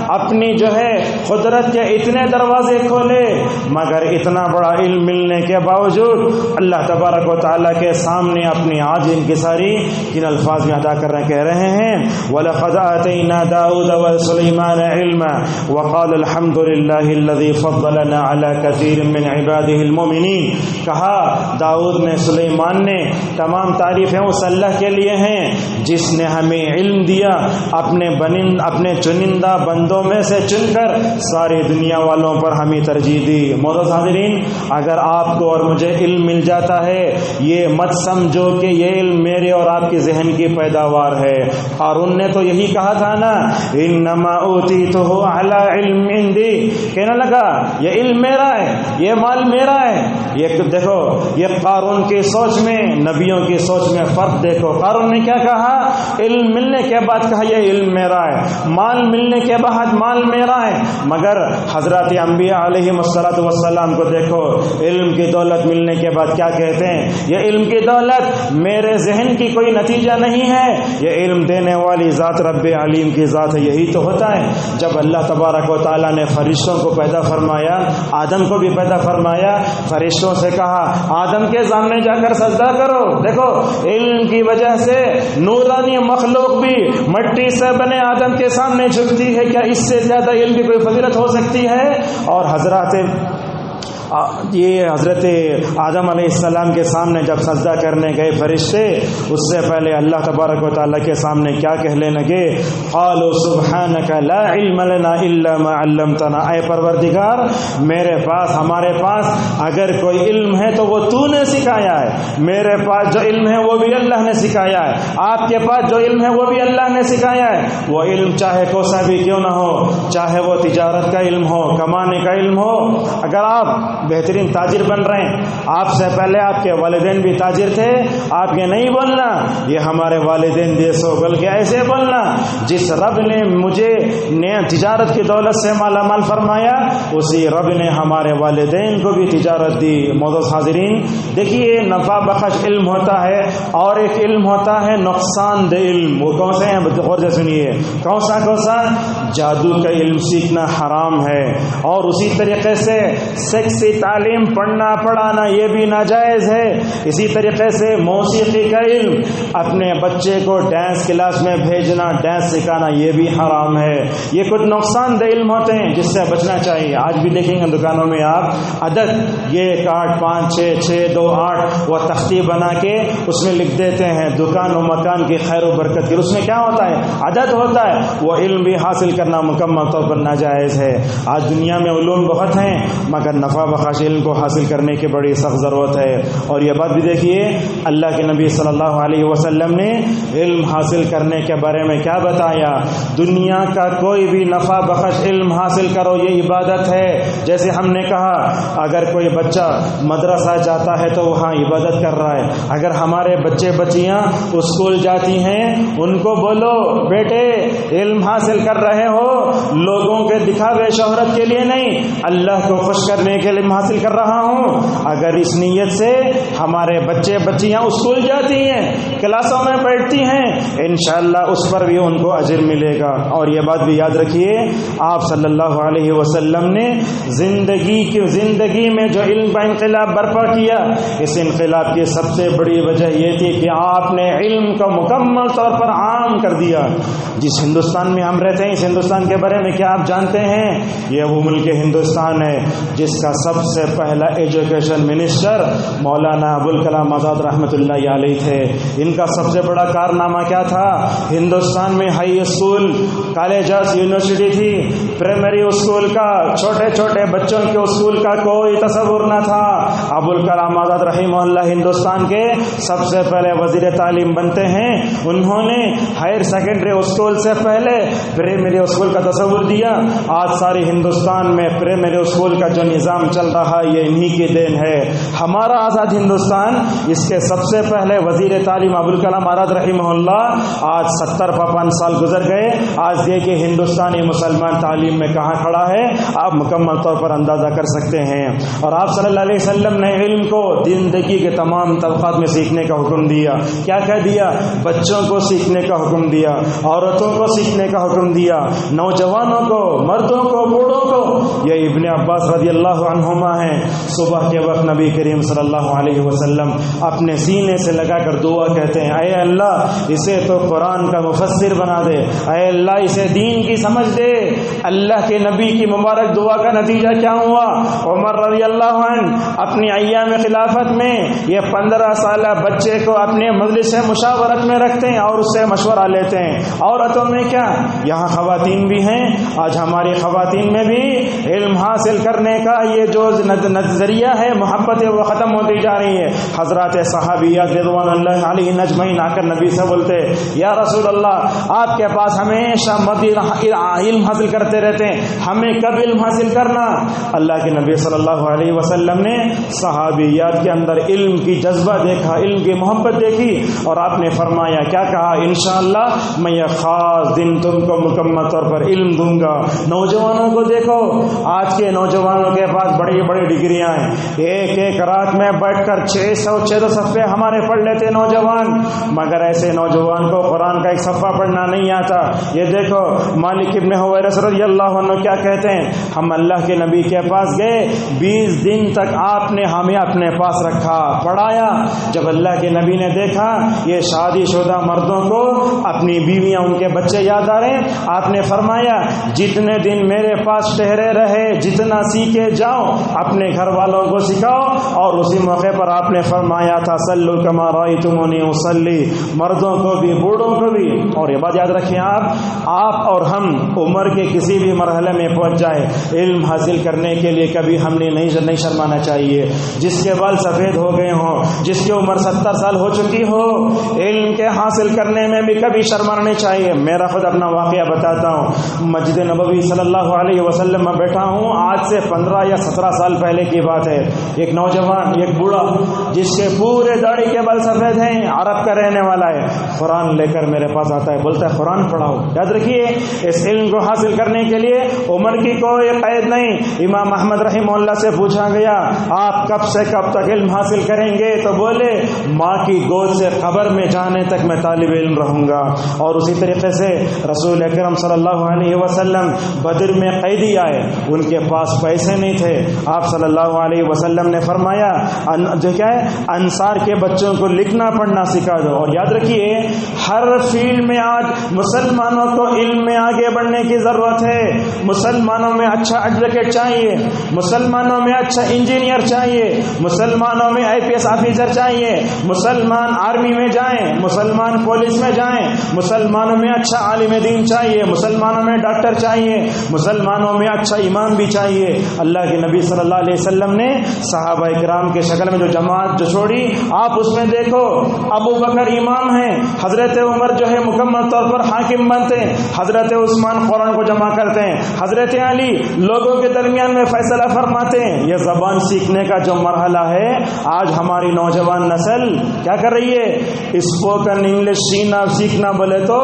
A: اپنی جو ہے قدرت کے اتنے دروازے کھولے، مگر اتنا بڑا علم ملنے کے باوجود اللہ تبارک و تعالیٰ کے سامنے اپنی عاجز انکساری کن الفاظ میں ادا کرنا کہہ رہے ہیں، وَلَقَدْ آتَيْنَا دَاوُودَ وَسُلَيْمَانَ عِلْمًا وَقَالَ الْحَمْدُ لِلَّهِ الَّذِي فَضَّلَنَا عَلَى كَثِيرٍ مِّنْ عِبَادِهِ الْمُؤْمِنِينَ۔ کہا داؤد نے، سلیمان نے، تمام تعریفیں اس اللہ کے لیے ہیں جس نے ہمیں علم دیا، اپنے چنندہ بندوں میں سے چن کر ساری دنیا والوں پر ہمیں ترجیح دی۔ معزز حاضرین، اگر آپ کو اور مجھے علم مل جاتا ہے، یہ مت سمجھو کہ یہ علم میرے اور آپ کے ذہن کی پیداوار ہے۔ قارون نے تو یہی کہا تھا نا، انما اوتیتہ علی علم عندی، کہنے لگا یہ علم میرا ہے، یہ مال میرا ہے۔ یہ دیکھو، یہ قارون کی سوچ میں نبیوں کی سوچ میں فرق دیکھو۔ قارون نے کیا کہا؟ علم ملنے کے بعد کہا یہ علم میرا ہے، مال ملنے کے بعد مال میرا ہے۔ مگر حضرات انبیاء علیہ السلام کو دیکھو، علم کی دولت ملنے کے بعد کیا کہتے ہیں؟ یہ علم کی دولت میرے ذہن کی کوئی نتیجہ نہیں ہے، یہ علم دینے والی ذات رب علیم کی ذات ہے۔ یہی تو ہوتا ہے جب اللہ تبارک و تعالیٰ نے فرشتوں کو پیدا فرمایا، آدم کو بھی پیدا فرمایا، فرشتوں سے کہا آدم کے سامنے جا کر سجدہ کرو۔ دیکھو علم کی وجہ سے نورانی مخلوق بھی مٹی سے بنے آدم کے سامنے جھکتی ہے، کیا اس سے زیادہ علم کی کوئی فضیلت ہو سکتی ہے؟ اور یہ حضرت آدم علیہ السلام کے سامنے جب سجدہ کرنے گئے فرشتے، اس سے پہلے اللہ تبارک و تعالیٰ کے سامنے کیا کہنے لگے؟ قالوا سبحانک لا علم لنا الا ما علمتنا، اے پروردگار میرے پاس، ہمارے پاس اگر کوئی علم ہے تو وہ تو نے سکھایا ہے، میرے پاس جو علم ہے وہ بھی اللہ نے سکھایا ہے، آپ کے پاس جو علم ہے وہ بھی اللہ نے سکھایا ہے۔ وہ علم چاہے کوسا بھی کیوں نہ ہو، چاہے وہ تجارت کا علم ہو، کمانے کا علم ہو، اگر آپ بہترین تاجر بن رہے ہیں، آپ سے پہلے آپ کے والدین بھی تاجر تھے، آپ یہ نہیں بولنا یہ ہمارے والدین دیسو، بلکہ ایسے بولنا جس رب نے مجھے تجارت کی دولت سے مالا مال فرمایا، اسی رب نے ہمارے والدین کو بھی تجارت دی۔ معزز حاضرین، دیکھیے نفع بخش علم ہوتا ہے اور ایک علم ہوتا ہے نقصان دہ علم۔ وہ کون سے ہیں؟ غور سے سنیے، کون سا؟ جادو کا علم سیکھنا حرام ہے، اور اسی طریقے سے سیکسی تعلیم پڑھانا یہ بھی ناجائز ہے۔ اسی طریقے سے موسیقی کا علم، اپنے بچے کو ڈانس کلاس میں بھیجنا، ڈانس سکھانا، یہ بھی حرام ہے۔ یہ کچھ نقصان دہ علم ہوتے ہیں جس سے بچنا چاہیے۔ آج بھی دیکھیں گے دکانوں میں آپ عدد، یہ 8 5 6 6 2 8، وہ تختی بنا کے اس میں لکھ دیتے ہیں دکان و مکان کی خیر و برکت کی۔ اس میں کیا ہوتا ہے؟ عدد ہوتا ہے۔ وہ علم بھی حاصل کرنا مکمل طور پر ناجائز ہے۔ آج دنیا میں علوم بہت ہیں، مگر نفع بخش علم کو حاصل کرنے کی بڑی سخت ضرورت ہے۔ اور یہ بات بھی دیکھیے، اللہ کے نبی صلی اللہ علیہ وسلم نے علم حاصل کرنے کے بارے میں کیا بتایا؟ دنیا کا کوئی بھی نفع بخش علم حاصل کرو، یہ عبادت ہے۔ جیسے ہم نے کہا اگر کوئی بچہ مدرسہ جاتا ہے تو وہاں عبادت کر رہا ہے۔ اگر ہمارے بچے بچیاں اسکول جاتی ہیں، ان کو بولو بیٹے علم حاصل کر رہے ہو لوگوں کے دکھاوے شہرت کے لیے نہیں، اللہ کو خوش کرنے کے لیے حاصل کر رہا ہوں۔ اگر اس نیت سے ہمارے بچے بچیاں اسکول جاتی ہیں، کلاسوں میں بیٹھتی ہیں، انشاءاللہ اس پر بھی ان کو اجر ملے گا۔ اور یہ بات بھی یاد رکھیے، آپ صلی اللہ علیہ وسلم نے زندگی میں جو علم کا انقلاب برپا کیا، اس انقلاب کی سب سے بڑی وجہ یہ تھی کہ آپ نے علم کو مکمل طور پر عام کر دیا۔ جس ہندوستان میں ہم رہتے ہیں، اس ہندوستان کے بارے میں کیا آپ جانتے ہیں؟ یہ وہ ملک ہندوستان ہے جس کا سب سب سے پہلا ایجوکیشن منسٹر مولانا ابوالکلام آزاد رحمۃ اللہ علیہ تھے۔ ان کا سب سے بڑا کارنامہ کیا تھا؟ ہندوستان میں ہائی اسکول، کالجز، یونیورسٹی تھی، پرائمری اسکول کا، چھوٹے چھوٹے بچوں کے اسکول کا کوئی تصور نہ تھا۔ ابوالکلام آزاد رحمہ اللہ ہندوستان کے سب سے پہلے وزیر تعلیم بنتے ہیں۔ انہوں نے ہائر سیکنڈری اسکول سے پہلے پرائمری اسکول کا تصور دیا۔ آج ساری ہندوستان میں پرائمری اسکول کا جو نظام چل رہا ہے یہ انہی کی دین ہے۔ ہمارا آزاد ہندوستان، اس کے سب سے پہلے وزیر تعلیم ابوالکلام آزاد رحمہ اللہ۔ آج 70-55 سال گزر گئے، آج دیکھیں ہندوستانی مسلمان تعلیم میں کہاں کھڑا ہے، آپ مکمل طور پر اندازہ کر سکتے ہیں۔ اور آپ صلی اللہ علیہ وسلم نے علم کو زندگی کے تمام طبقات میں سیکھنے کا حکم دیا۔ کیا کہہ دیا؟ بچوں کو سیکھنے کا حکم دیا، عورتوں کو سیکھنے کا حکم دیا، نوجوانوں کو، مردوں کو، بوڑھوں کو۔ یہ ابن عباس رضی اللہ عنہما ہیں، صبح کے وقت نبی کریم صلی اللہ علیہ وسلم اپنے سینے سے لگا کر دعا کہتے ہیں، اے اللہ اسے تو قرآن کا مفسر بنا دے، اے اللہ اسے دین کی سمجھ دے۔ اللہ کے نبی کی مبارک دعا کا نتیجہ کیا ہوا؟ عمر رضی اللہ عنہ اپنی ایام خلافت میں یہ 15 سالہ بچے کو اپنے مجلس مشاورت میں رکھتے ہیں اور اس سے مشورہ لیتے ہیں۔ عورتوں میں کیا، یہاں خواتین بھی ہیں، آج ہماری خواتین میں بھی علم حاصل کرنے کا یہ جو نظریہ ہے، محبت ہے، وہ ختم ہوتی جا رہی ہے۔ حضرات صحابیات رضوان اللہ علیہم اجمعین آ کر نبی سے بولتے، یا رسول اللہ آپ کے پاس ہمیشہ علم حاصل کرتے رہتے ہیں، ہمیں کب علم حاصل کرنا؟ اللہ کے نبی صلی اللہ علیہ وسلم نے صحابیات کے اندر علم کی جذبہ دیکھا، علم کی محبت دیکھی، اور آپ نے فرمایا، کیا کہا؟ انشاءاللہ میں یہ خاص دن تم کو مکمل طور پر علم دوں گا۔ نوجوانوں کو دیکھو، آج کے نوجوانوں کے پاس بڑی بڑی ڈگریاں ہیں، ایک ایک رات میں بیٹھ کر 600 صفحے ہمارے پڑھ لیتے نوجوان، مگر ایسے نوجوان کو قرآن کا ایک صفحہ پڑھنا نہیں آتا۔ یہ دیکھو مالک ابن حویرث رضی اللہ عنہ کیا کہتے ہیں، ہم اللہ کے نبی کے پاس گئے، 20 دن تک آپ نے ہمیں اپنے پاس رکھا، پڑھایا۔ جب اللہ کے نبی نے دیکھا یہ شادی شدہ مردوں کو اپنی بیویاں، ان کے بچے یاد آ رہے ہیں، آپ نے فرمایا جتنے دن میرے پاس ٹھہرے رہے، جتنا سیکھے جاؤ، اپنے گھر والوں کو سکھاؤ۔ اور اسی موقع پر آپ نے فرمایا تھا، صلو کما رأیتمونی اصلی، مردوں کو بھی بوڑھوں کو بھی۔ اور یہ بات یاد رکھیں، آپ اور ہم عمر کے کسی بھی مرحلے میں پہنچ جائے، علم حاصل کرنے کے لیے کبھی ہم نے نہیں شرمانا چاہیے۔ جس کے بال سفید ہو گئے ہوں، جس کی عمر 70 سال ہو چکی ہو، علم کے حاصل کرنے میں بھی کبھی شرمانا نہیں چاہیے۔ میرا خود اپنا واقعہ بتاتا ہوں، مسجد نبوی صلی اللہ علیہ وسلم میں بیٹھا ہوں، آج سے 15 یا 17 سال پہلے کی بات ہے۔ ایک نوجوان، ایک بوڑھا جس کے پورے داڑھی کے بال سفید ہیں، عرب کا رہنے والا ہے، قرآن لے کر میرے پاس آتا ہے، بولتا ہے قرآن پڑھاؤ۔ یاد رکھیے، اس علم کو حاصل کرنے کے لیے عمر کی کوئی قید نہیں۔ امام احمد رحمہ اللہ سے پوچھا گیا، آپ کب سے کب تک علم حاصل کریں گے؟ تو بولے، ماں کی گود سے قبر میں جانے تک میں طالب علم رہوں گا۔ اور اسی طریقے سے رسول اکرم صلی اللہ علیہ وسلم بدر میں قیدی آئے، ان کے پاس پیسے نہیں تھے، آپ صلی اللہ علیہ وسلم نے فرمایا جو کیا ہے، انصار کے بچوں کو لکھنا پڑھنا سکھا دو۔ اور یاد رکھیے، ہر فیلڈ میں آج مسلمانوں کو علم میں آگے بڑھنے کی ضرورت ہے۔ مسلمانوں میں اچھا ایڈوکیٹ چاہیے، مسلمانوں میں اچھا انجینئر چاہیے، مسلمانوں میں IPS آفیسر چاہیے، مسلمان آرمی میں جائیں، مسلمان پولیس میں جائیں، مسلمانوں میں اچھا عالم دین چاہیے، مسلمانوں میں ڈاکٹر چاہیے، مسلمانوں میں اچھا امام بھی چاہیے۔ اللہ کے نبی صلی اللہ علیہ وسلم نے صحابہ کرام کے شکل میں جو جماعت جو چھوڑی، آپ اس میں دیکھو، ابو بکر امام ہیں، حضرت عمر جو ہے مکمل طور پر حاکم بنتے ہیں، حضرت عثمان قرآن کو جمع کرتے ہیں، حضرت علی لوگوں کے درمیان میں فیصلہ فرماتے ہیں۔ یہ زبان سیکھنے کا جو مرحلہ ہے، آج ہماری نوجوان نسل کیا کر رہی ہے؟ اسپوکن انگلش سیکھنا بولے تو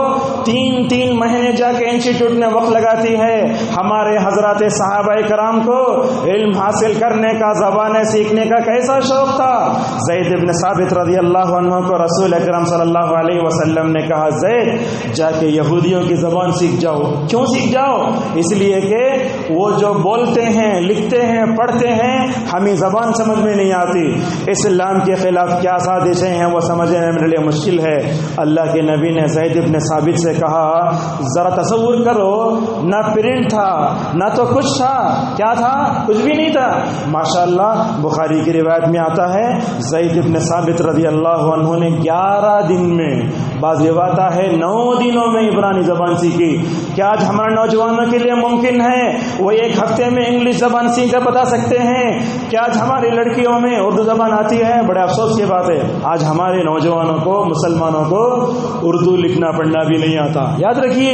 A: 3 مہینے جا کے انسٹیٹیوٹ میں وقت لگاتی ہے۔ ہمارے حضرات صحابہ کرام کو علم حاصل کرنے کا، زبانیں سیکھنے کا کیسا شوق تھا؟ زید بن ثابت رضی اللہ عنہ کو رسول اکرم صلی اللہ علیہ وسلم نے کہا زید جا کے یہودیوں کی زبان سیکھ جاؤ. کیوں سیکھ جاؤ؟ اس لیے کہ وہ جو بولتے ہیں لکھتے ہیں پڑھتے ہیں ہمیں زبان سمجھ میں نہیں آتی. اسلام کے خلاف کیا سازشیں ہیں وہ سمجھنے میرے لیے مشکل ہے. اللہ کے نبی نے زید بن ثابت سے کہا ذرا تصور کرو نہ پرنٹ تھا نہ تو کچھ تھا. کیا تھا؟ کچھ بھی نہیں تھا. ماشاءاللہ بخاری کی روایت میں آتا ہے زید بن ثابت رضی اللہ عنہ نے 11 دن میں، بعض روایت ہے 9 دنوں میں عبرانی زبان سیکھی. کیا آج ہمارے نوجوانوں کے لیے ممکن ہے وہ 1 ہفتے میں انگلش زبان سیکھ کر بتا سکتے ہیں؟ کیا آج ہماری لڑکیوں میں اردو زبان آتی ہے؟ بڑے افسوس کی بات ہے آج ہمارے نوجوانوں کو مسلمانوں کو اردو لکھنا پڑھنا بھی نہیں آتا. یاد رکھیے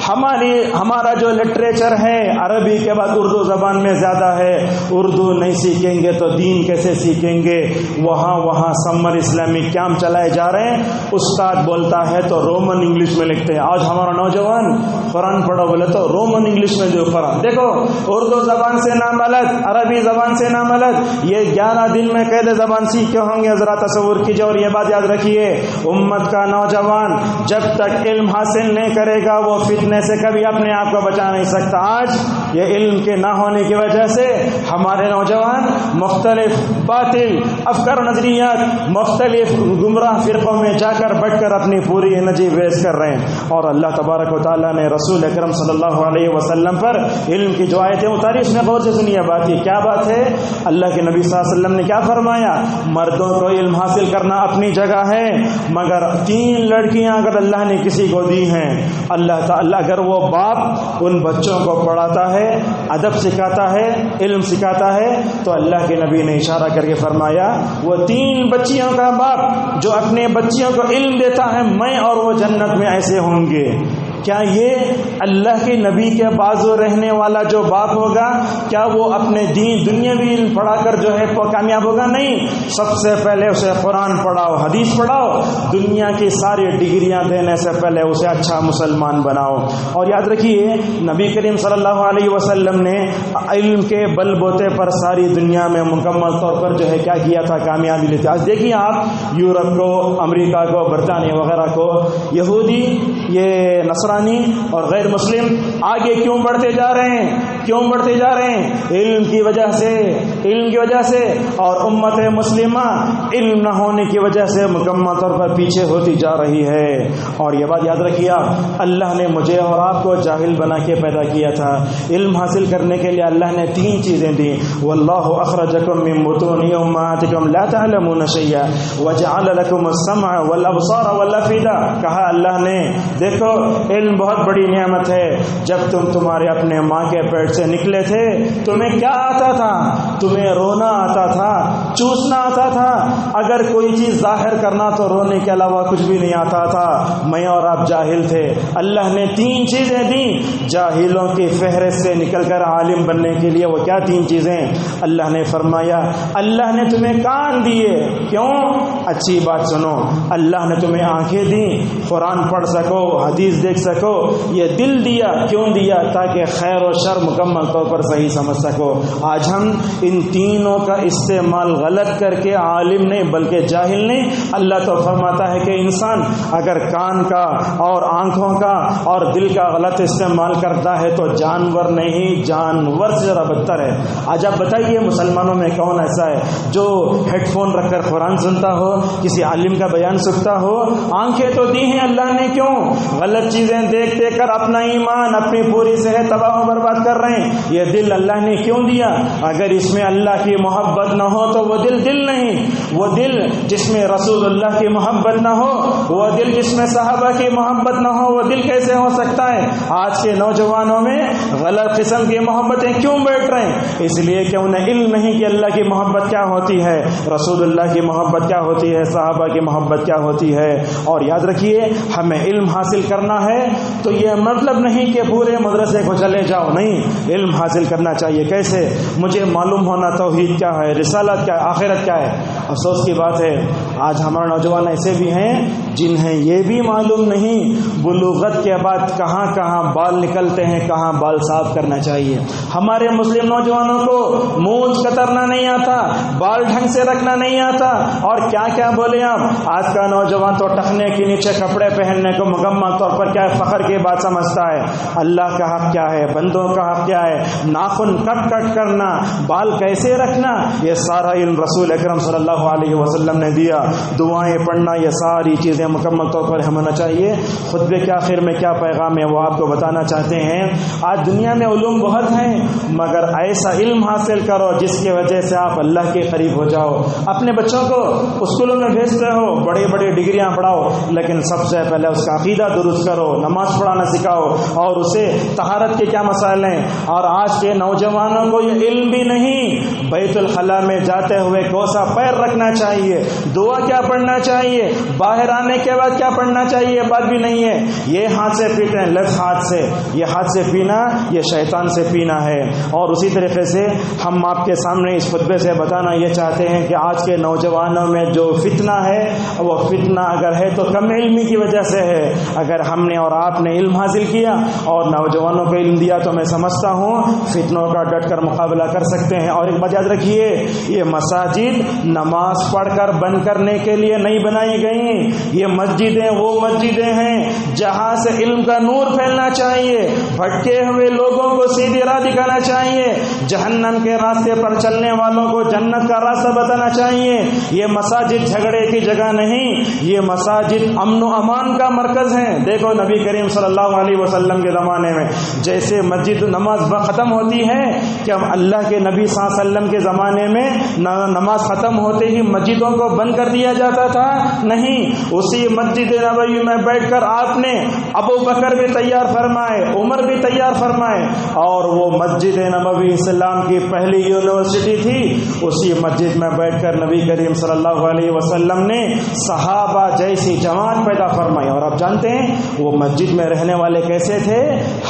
A: ہمارا جو لٹریچر ہے عربی کے بعد اردو زبان میں زیادہ ہے. اردو نہیں سیکھیں گے تو دین کیسے سیکھیں گے؟ وہاں سمر اسلامک کیمپ چلائے جا رہے ہیں، استاد بولتا ہے تو رومن انگلش میں لکھتے ہیں. آج ہمارا نوجوان قرآن پڑھو بولے تو رومن انگلش میں جو قرآن. دیکھو اردو زبان سے نام الگ، عربی زبان سے نام الگ. یہ 11 دن میں قید زبان سیکھے ہوں گے، ذرا تصور کیجیے. اور یہ بات یاد رکھیے امت کا نوجوان جب تک علم حاصل نہیں کرے گا وہ فتنے سے کبھی اپنے آپ کو بچا نہیں سکتا. آج یہ علم کے نہ ہونے کی وجہ سے ہمارے نوجوان مختلف باطل افکار و نظریات، مختلف گمراہ فرقوں میں جا کر بٹ کر اپنی پوری انرجی ویسٹ کر رہے ہیں. اور اللہ تبارک و تعالیٰ نے رسول اکرم صلی اللہ علیہ وسلم پر علم کی جو آیتیں اتاری اس میں غور سے سنیے. بات یہ کیا بات ہے؟ اللہ کے نبی صلی اللہ علیہ وسلم نے کیا فرمایا؟ مردوں کو علم حاصل کرنا اپنی جگہ ہے، مگر 3 لڑکیاں اگر اللہ نے کسی کو دی ہیں، اللہ تعالیٰ اگر وہ باپ ان بچوں کو پڑھاتا ہے، ادب سکھاتا ہے، علم سکھاتا ہے، تو اللہ کے نبی نے اشارہ کر کے فرمایا وہ 3 بچیوں کا باپ جو اپنے بچیوں کو علم دیتا ہے میں اور وہ جنت میں ایسے ہوں گے. کیا یہ اللہ کے نبی کے بازو رہنے والا جو باپ ہوگا کیا وہ اپنے دین دنیاوی علم پڑھا کر جو ہے کامیاب ہوگا؟ نہیں. سب سے پہلے اسے قرآن پڑھاؤ، حدیث پڑھاؤ، دنیا کی ساری ڈگریاں دینے سے پہلے اسے اچھا مسلمان بناؤ. اور یاد رکھیے نبی کریم صلی اللہ علیہ وسلم نے علم کے بل بوتے پر ساری دنیا میں مکمل طور پر جو ہے کیا کیا تھا؟ کامیابی لیتے. آج دیکھیے آپ یورپ کو، امریکہ کو، برطانیہ وغیرہ کو، یہودی یہ نصرانی اور غیر مسلم آگے کیوں بڑھتے جا رہے ہیں؟ کیوں بڑھتے جا رہے ہیں؟ علم کی وجہ سے. اور امت مسلمہ علم نہ ہونے کی وجہ سے مکمل طور پر پیچھے ہوتی جا رہی ہے. اور یہ بات یاد رکھیے آپ اللہ نے مجھے اور آپ کو جاہل بنا کے پیدا کیا تھا. علم حاصل کرنے کے لیے اللہ نے 3 چیزیں دی. واللہ اخرجکم من بطون امہاتکم لا تعلمون شیئا وجعل لکم السمع والابصار والافئدہ. کہا اللہ نے دیکھو علم بہت بڑی نعمت ہے. جب تمہارے اپنے ماں کے پیٹ سے نکلے تھے تمہیں کیا آتا تھا؟ تمہیں رونا آتا تھا، چوسنا آتا تھا. اگر کوئی چیز ظاہر کرنا تو رونے کے علاوہ کچھ بھی نہیں آتا تھا. میں اور آپ جاہل تھے. اللہ نے 3 چیزیں دیں جاہلوں کی فہرست سے نکل کر عالم بننے کے لیے. وہ کیا 3 چیزیں؟ اللہ نے فرمایا اللہ نے تمہیں کان دیے. کیوں؟ اچھی بات سنو. اللہ نے تمہیں آنکھیں دی قرآن پڑھ سکو، حدیث دیکھ سکو. یہ دل دیا. کیوں دیا؟ تاکہ خیر و شر مکمل طور پر صحیح سمجھ سکو. آج ہم ان تینوں کا استعمال غلط کر کے عالم نہیں بلکہ جاہل نہیں. اللہ تو فرماتا ہے کہ انسان اگر کان کا اور آنکھوں کا اور دل کا غلط استعمال کرتا ہے تو جانور نہیں، جانور سے ذرا بدتر ہے. آج آپ بتائیے مسلمانوں میں کون ایسا ہے جو ہیڈ فون رکھ کر قرآن سنتا ہو، کسی عالم کا بیان سنتا ہو؟ آنکھیں تو دی ہیں اللہ نے. کیوں؟ غلط چیزیں دیکھ دیکھ کر اپنا ایمان، اپنی پوری صحت تباہ و برباد کر رہے ہیں. یہ دل اللہ نے کیوں دیا؟ اگر اس میں اللہ کی محبت نہ ہو تو وہ دل نہیں. وہ دل جس میں رسول اللہ کی محبت نہ ہو، وہ دل جس میں صحابہ کی محبت نہ ہو، وہ دل کیسے ہو سکتا ہے؟ آج کے نوجوانوں میں غلط قسم کی محبتیں کیوں بیٹھ رہے ہیں؟ اس لیے کہ انہیں علم نہیں کہ اللہ کی محبت کیا ہوتی ہے، رسول اللہ کی محبت کیا ہوتی ہے، صحابہ کی محبت کیا ہوتی ہے. اور یاد رکھیے ہمیں علم حاصل کرنا ہے تو یہ مطلب نہیں کہ پورے مدرسے کو چلے جاؤ. نہیں، علم حاصل کرنا چاہیے. کیسے؟ مجھے معلوم ہونا توحید کیا ہے، رسالت کیا ہے، آخرت کیا ہے. افسوس کی بات ہے آج ہمارے نوجوان ایسے بھی ہیں جنہیں یہ بھی معلوم نہیں بلوغت کے بعد کہاں کہاں بال نکلتے ہیں، کہاں بال صاف کرنا چاہیے۔ ہمارے مسلم نوجوانوں کو مونچھ کترنا نہیں آتا، بال ڈھنگ سے رکھنا نہیں آتا، اور کیا کیا بولے آپ، آج کا نوجوان تو ٹخنے کے نیچے کپڑے پہننے کو مکمل طور پر کیا فخر کی بات سمجھتا ہے۔ اللہ کا حق کیا ہے، بندوں کا حق کیا ہے، ناخن کٹ کرنا، بال کیسے رکھنا، یہ سارا علم رسول اکرم صلی اللہ علیہ وسلم نے دیا۔ دعائیں پڑھنا، یہ ساری چیزیں مکمل طور پر ہمیں ہونا چاہیے۔ خطبے کے آخر میں کیا پیغام ہے وہ آپ کو بتانا چاہتے ہیں۔ آج دنیا میں علوم بہت ہیں، مگر ایسا علم حاصل کرو جس کی وجہ سے آپ اللہ کے قریب ہو جاؤ۔ اپنے بچوں کو اسکولوں میں بھیجتے ہو، بڑی بڑی ڈگریاں پڑھاؤ، لیکن سب سے پہلے اس کا عقیدہ درست کرو، نماز پڑھانا سکھاؤ، اور اسے طہارت کے کیا مسائل ہیں۔ اور آج کے نوجوانوں کو یہ علم بھی نہیں، بیت الخلاء میں جاتے ہوئے کوسا پیر رکھنا چاہیے، دعا کیا پڑھنا چاہیے، باہر آنے کے بعد کیا پڑھنا چاہیے، بات بھی نہیں ہے۔ یہ ہاتھ سے پیتے ہیں، لیفٹ ہاتھ سے، یہ ہاتھ سے پینا یہ شیطان سے پینا ہے۔ اور اسی طریقے سے ہم آپ کے سامنے اس خطبے سے بتانا یہ چاہتے ہیں کہ آج کے نوجوانوں میں جو فتنہ ہے، وہ فتنہ اگر ہے تو کم علمی کی وجہ سے ہے۔ اگر ہم نے اور آپ نے علم حاصل کیا اور نوجوانوں کو علم دیا تو میں سمجھتا ہوں فتنوں کا ڈٹ کر مقابلہ کر سکتے ہیں۔ اور ایک بات یاد رکھیے، یہ مساجد نماز پڑھ کر بند کرنے کے لیے نہیں بنائی گئی، یہ مسجدیں وہ مسجدیں ہیں جہاں سے علم کا نور پھیلنا چاہیے، بھٹکے ہوئے لوگوں کو سیدھی راہ دکھانا چاہیے، جہنم کے راستے پر چلنے والوں کو جنت کا راستہ بتانا چاہیے۔ یہ مساجد جھگڑے کی جگہ نہیں، یہ مساجد امن و امان کا مرکز ہے۔ دیکھو نبی کریم صلی اللہ علیہ وسلم کے زمانے میں جیسے مسجد نماز ختم ہوتی ہے کہ اللہ کے نبی صلی اللہ علیہ وسلم کے زمانے میں نماز ختم ہوتے ہی مسجدوں کو بند کر دیا جاتا تھا؟ نہیں، اسی مسجد نبوی میں بیٹھ کر آپ نے ابو بکر بھی تیار فرمائے، عمر بھی تیار فرمائے، اور وہ مسجد نبوی اسلام کی پہلی یونیورسٹی تھی۔ اسی مسجد میں بیٹھ کر نبی کریم صلی اللہ علیہ وسلم نے صحابہ جیسی جماعت پیدا فرمائی۔ اور آپ جانتے ہیں وہ مسجد میں رہنے والے کیسے تھے؟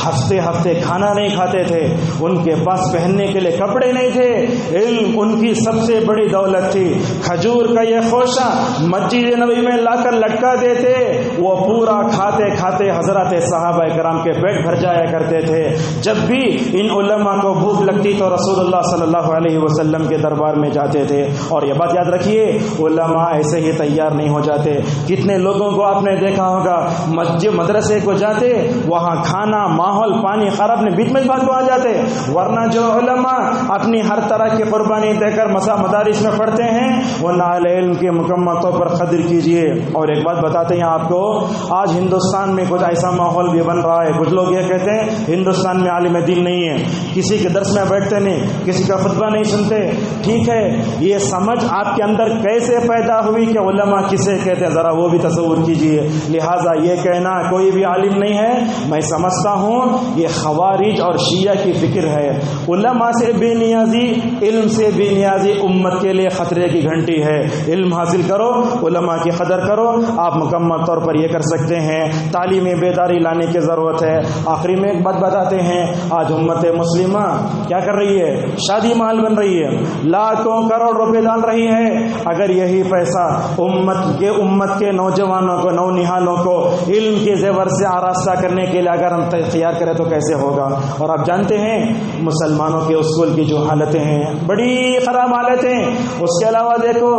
A: ہفتے ہفتے کھانا نہیں کھاتے تھے، ان کے پاس پہننے کے لیے کپڑے نہیں تھے، علم ان کی سب سے بڑی دولت تھی۔ کھجور کا یہ خوشہ مسجد نبوی میں لا کر لٹکا دیتے، وہ پورا کھاتے کھاتے حضرات صحابہ کرام کے پیٹ بھر جایا کرتے تھے۔ جب بھی ان علماء کو بھوک لگتی تو رسول اللہ صلی اللہ علیہ وسلم کے دربار میں جاتے تھے۔ اور یہ بات یاد رکھیے، علماء ایسے ہی تیار نہیں ہو جاتے۔ کتنے لوگوں کو آپ نے دیکھا ہوگا مسجد مدرسے کو جاتے، وہاں کھانا ماحول پانی خراب نے بیچ میں بات کو آ جاتے، ورنہ جو علماء اپنی ہر طرح کی قربانی دے کر مدارس میں پڑھتے ہیں وہ نال علم کی مکمل طور پر قدر کیجیے۔ اور ایک بات بتاتے ہیں آپ کو، آج ہندوستان میں کچھ ایسا ماحول بھی بن رہا ہے، کچھ لوگ یہ کہتے ہیں ہندوستان میں عالم دین نہیں ہے، کسی کے درس میں بیٹھتے نہیں، کسی کا خطبہ نہیں سنتے۔ ٹھیک ہے، یہ سمجھ آپ کے اندر کیسے پیدا ہوئی کہ علماء کسے کہتے ہیں، ذرا وہ بھی تصور کیجیے۔ لہٰذا یہ کہنا کوئی بھی عالم نہیں ہے، میں سمجھتا ہوں یہ خوارج اور شیعہ کی فکر ہے۔ علماء سے بے نیازی، علم سے بے نیازی امت کے لیے خطرے کی گھنٹی ہے۔ علم حاصل کرو، علماء کی قدر کرو، آپ مکمل طور پر یہ کر سکتے ہیں۔ تعلیمی بیداری لانے کی ضرورت ہے۔ آخری میں ایک بات بتاتے ہیں، آج امت مسلمہ کیا کر رہی ہے؟ شادی محل بن رہی ہے، لاکھوں کروڑ روپے ڈال رہی ہے۔ اگر یہی پیسہ امت کے نوجوانوں کو، نونہالوں کو علم کے زیور سے آراستہ کرنے کے لیے اگر ہم تیار کریں تو کیسے ہوگا؟ اور آپ جانتے ہیں مسلمانوں کے اسکول کی جو حالتیں ہیں، بڑی خراب حالتیں۔ اس کے علاوہ دیکھو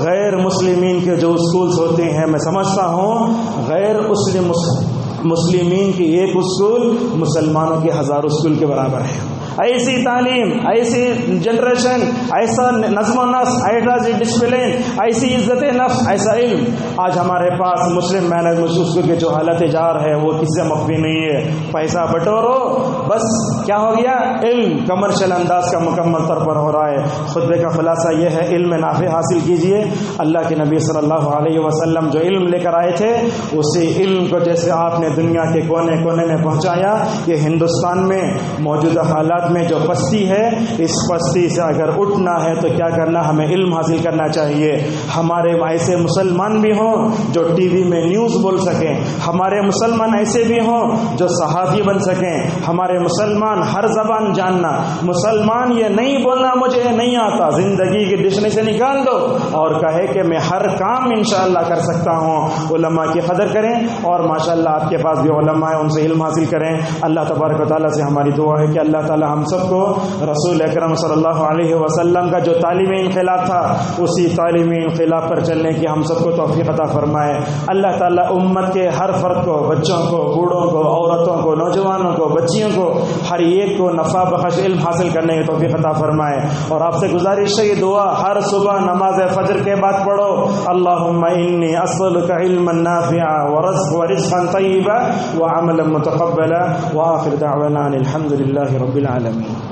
A: غیر مسلمین کے جو اسکولز ہوتے ہیں، میں سمجھتا ہوں غیر مسلمین کی ایک اسکول مسلمانوں کے 1000 اسکول کے برابر ہے۔ ایسی تعلیم، ایسی جنریشن، ایسا نظم و نسق، ایسا ڈسپلن، ایسی عزت نفس، ایسا علم آج ہمارے پاس مسلم اسکول کی جو حالت جار ہے وہ کسی سے مخفی نہیں ہے۔ پیسہ بٹورو، بس کیا ہو گیا؟ علم کمرشل انداز کا مکمل طور پر ہو رہا ہے۔ خطبے کا خلاصہ یہ ہے، علم نافع حاصل کیجئے۔ اللہ کے نبی صلی اللہ علیہ وسلم جو علم لے کر آئے تھے، اسی علم کو جیسے آپ نے دنیا کے کونے کونے میں پہنچایا، یہ ہندوستان میں موجودہ حالات میں جو پستی ہے، اس پستی سے اگر اٹھنا ہے تو کیا کرنا، ہمیں علم حاصل کرنا چاہیے۔ ہمارے ایسے مسلمان بھی ہوں جو ٹی وی میں نیوز بول سکیں، ہمارے مسلمان ایسے بھی ہوں جو صحافی بن سکیں، ہمارے مسلمان ہر زبان جاننا، مسلمان یہ نہیں بولنا مجھے نہیں آتا، زندگی کی ڈکشنری سے نکال دو اور کہے کہ میں ہر کام انشاءاللہ کر سکتا ہوں۔ علماء کی قدر کریں، اور ماشاءاللہ آپ کے پاس بھی علماء ہیں، ان سے علم حاصل کریں۔ اللہ تبارک و تعالیٰ سے ہماری دعا ہے کہ اللہ تعالیٰ ہم سب کو رسول اکرم صلی اللہ علیہ وسلم کا جو تعلیم انقلاب تھا اسی تعلیمی انقلاب پر چلنے کی ہم سب کو توفیق عطا فرمائے۔ اللہ تعالیٰ امت کے ہر فرد کو، بچوں کو، بوڑھوں کو، عورتوں کو، نوجوانوں کو، بچیوں کو، ہر ایک کو نفع بخش علم حاصل کرنے کی توفیق عطا فرمائے۔ اور آپ سے گزارش ہے یہ دعا ہر صبح نماز فجر کے بعد پڑھو، اللہم انی اسألک علما نافعا ورزقا طیبا وعملا متقبلا، وآخر دعوانا الحمد للہ رب العالمین۔